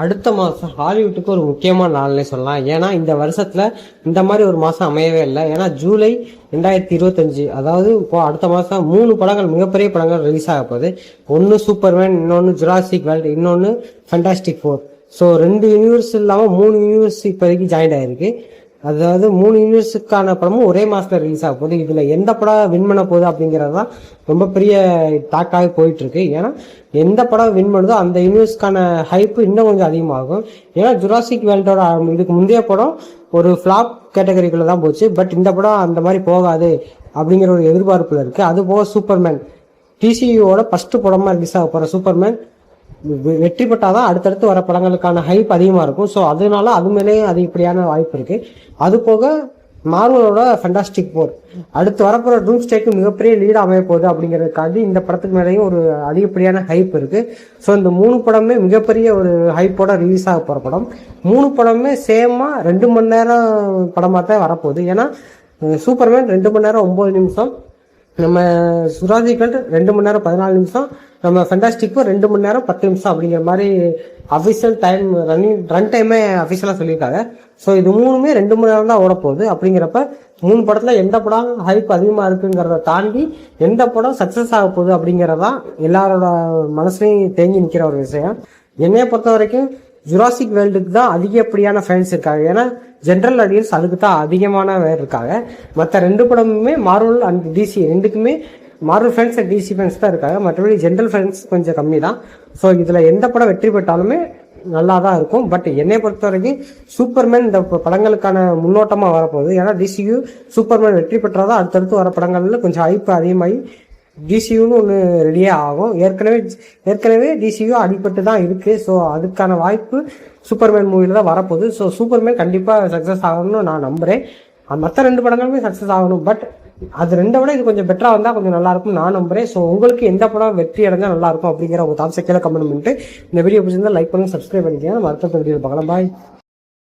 அடுத்த மாதம் ஹாலிவுட்டுக்கு ஒரு முக்கியமான நாள்னே சொல்லலாம். ஏன்னா இந்த வருஷத்தில் இந்த மாதிரி ஒரு மாதம் அமையவே இல்லை. ஏன்னா ஜூலை 2025, அதாவது இப்போ அடுத்த மாதம் 3 படங்கள், மிகப்பெரிய படங்கள் ரிலீஸ் ஆக போகுது. ஒன்று சூப்பர்மேன், இன்னொன்று ஜுராசிக் வேர்ல்டு, இன்னொன்று ஃபண்டாஸ்டிக் ஃபோர். ஸோ 2 யூனிவர்ஸ் இல்லாமல் 3 யூனிவர்ஸ் இப்போதைக்கு ஜாயின் ஆகிருக்கு. அதாவது 3 யூனிவர்ஸுக்கான படமும் ஒரே மாதத்தில் ரிலீஸ் ஆக போகுது. இதில் எந்த படம் வின் பண்ண போகுது அப்படிங்கிறது தான் ரொம்ப பெரிய டாக்காகவே போயிட்டுருக்கு. ஏன்னா எந்த படம் வின் பண்ணுதோ அந்த யூனிவர்ஸ்க்கான ஹைப்பு இன்னும் கொஞ்சம் அதிகமாகும். ஏன்னா ஜுராசிக் வேர்ல்டோட இதுக்கு முந்தைய படம் ஒரு ஃப்ளாப் கேட்டகரிக்குள்ளே தான் போச்சு. பட் இந்த படம் அந்த மாதிரி போகாது அப்படிங்கிற ஒரு எதிர்பார்ப்பில் இருக்குது. அது போக சூப்பர்மேன், டிசியூவோட ஃபஸ்ட்டு படமாக ரிலீஸ் ஆக போகிற சூப்பர்மேன் வெற்றி பெற்றாதான் அடுத்தடுத்து வர படங்களுக்கான ஹைப் அதிகமாக இருக்கும். ஸோ அதனால அது மேலேயும் அதிகப்படியான வாய்ப்பு இருக்கு. அது போக மார்வலோட ஃபண்டாஸ்டிக் ஃபோர் அடுத்து வரப்போற டூம்ஸ்டேக்கு மிகப்பெரிய லீடு அமைய போகுது அப்படிங்கிறதுக்காண்டி இந்த படத்துக்கு மேலேயும் ஒரு அதிகப்படியான ஹைப் இருக்கு. ஸோ இந்த 3 படமே மிகப்பெரிய ஒரு ஹைப்போட ரிலீஸ் ஆக போற படம். 3 படமே சேமா 2 மணி நேரம் படமாக தான் வரப்போகுது. ஏன்னா சூப்பர்மேன் 2 மணி நேரம் 9 நிமிஷம், நம்ம சுராஜிகல் 2 மணி நேரம் 14 நிமிஷம், நம்ம ஃபண்டாஸ்டிக் 2 மணி நேரம் 10 நிமிஷம் அப்படிங்கிற மாதிரி அஃபிஷியல் டைம் ரன் டைமே அஃபிஷியலாக சொல்லியிருக்காங்க. ஸோ இது 3மே 2 மணி நேரம் தான் ஓட போகுது. அப்படிங்கிறப்ப 3 படத்தில் எந்த படம் ஹைப் அதிகமாக இருக்குங்கிறத தாண்டி எந்த படம் சக்ஸஸ் ஆக போகுது அப்படிங்கிறதான் எல்லாரோட மனசுலையும் தேங்கி நிற்கிற ஒரு விஷயம். என்னைய பொறுத்த வரைக்கும் ஜுராசிக் வேர்ல்டுக்கு தான் அதிகப்படியான ஃபேன்ஸ் இருக்காங்க. ஏன்னா ஜென்ரல் ஆடியன்ஸ் அதுக்கு தான் அதிகமான பேர் இருக்காங்க. மற்ற 2 படமுமே மார்வல் அண்ட் டிசி ரெண்டுக்குமே Marvel fans and DC fans தான் இருக்காங்க. மற்றபடி ஜென்ரல் ஃபேன்ஸ் கொஞ்சம் கம்மி தான். ஸோ இதில் எந்த படம் வெற்றி பெற்றாலுமே நல்லா தான் இருக்கும். பட் என்னை பொறுத்த வரைக்கும் சூப்பர்மேன் இந்த படங்களுக்கான முன்னோட்டமாக வரப்போகுது. ஏன்னா டிசியு சூப்பர்மேன் வெற்றி பெற்றாதான் அடுத்தடுத்து வர படங்கள்ல கொஞ்சம் ஹைப் அதிகமாகி டிசியூன்னு ஒன்று ரெடியே ஆகும். ஏற்கனவே டிசியூ அடிபட்டு தான் இருக்குது. ஸோ அதுக்கான வாய்ப்பு சூப்பர்மேன் மூவியில் தான் வரப்போகுது. ஸோ சூப்பர்மேன் கண்டிப்பாக சக்ஸஸ் ஆகணும்னு நான் நம்புகிறேன். மற்ற 2 படங்களுமே சக்ஸஸ் ஆகணும். பட் அது 2 விட இது கொஞ்சம் பெட்டராக வந்தால் கொஞ்சம் நல்லாயிருக்கும் நான் நம்புகிறேன். ஸோ உங்களுக்கு எந்த படம் வெற்றி அடைஞ்சால் நல்லாயிருக்கும் அப்படிங்கிற உங்கள் தாட்ஸை கீழே கமெண்ட் பண்ணிட்டு இந்த வீடியோ பிடிச்சிருந்தா லைக் பண்ணுங்க, சப்ஸ்கிரைப் பண்ணிக்கலாம். நம்ம அடுத்த வீடியோ பார்க்கலாம். பாய்.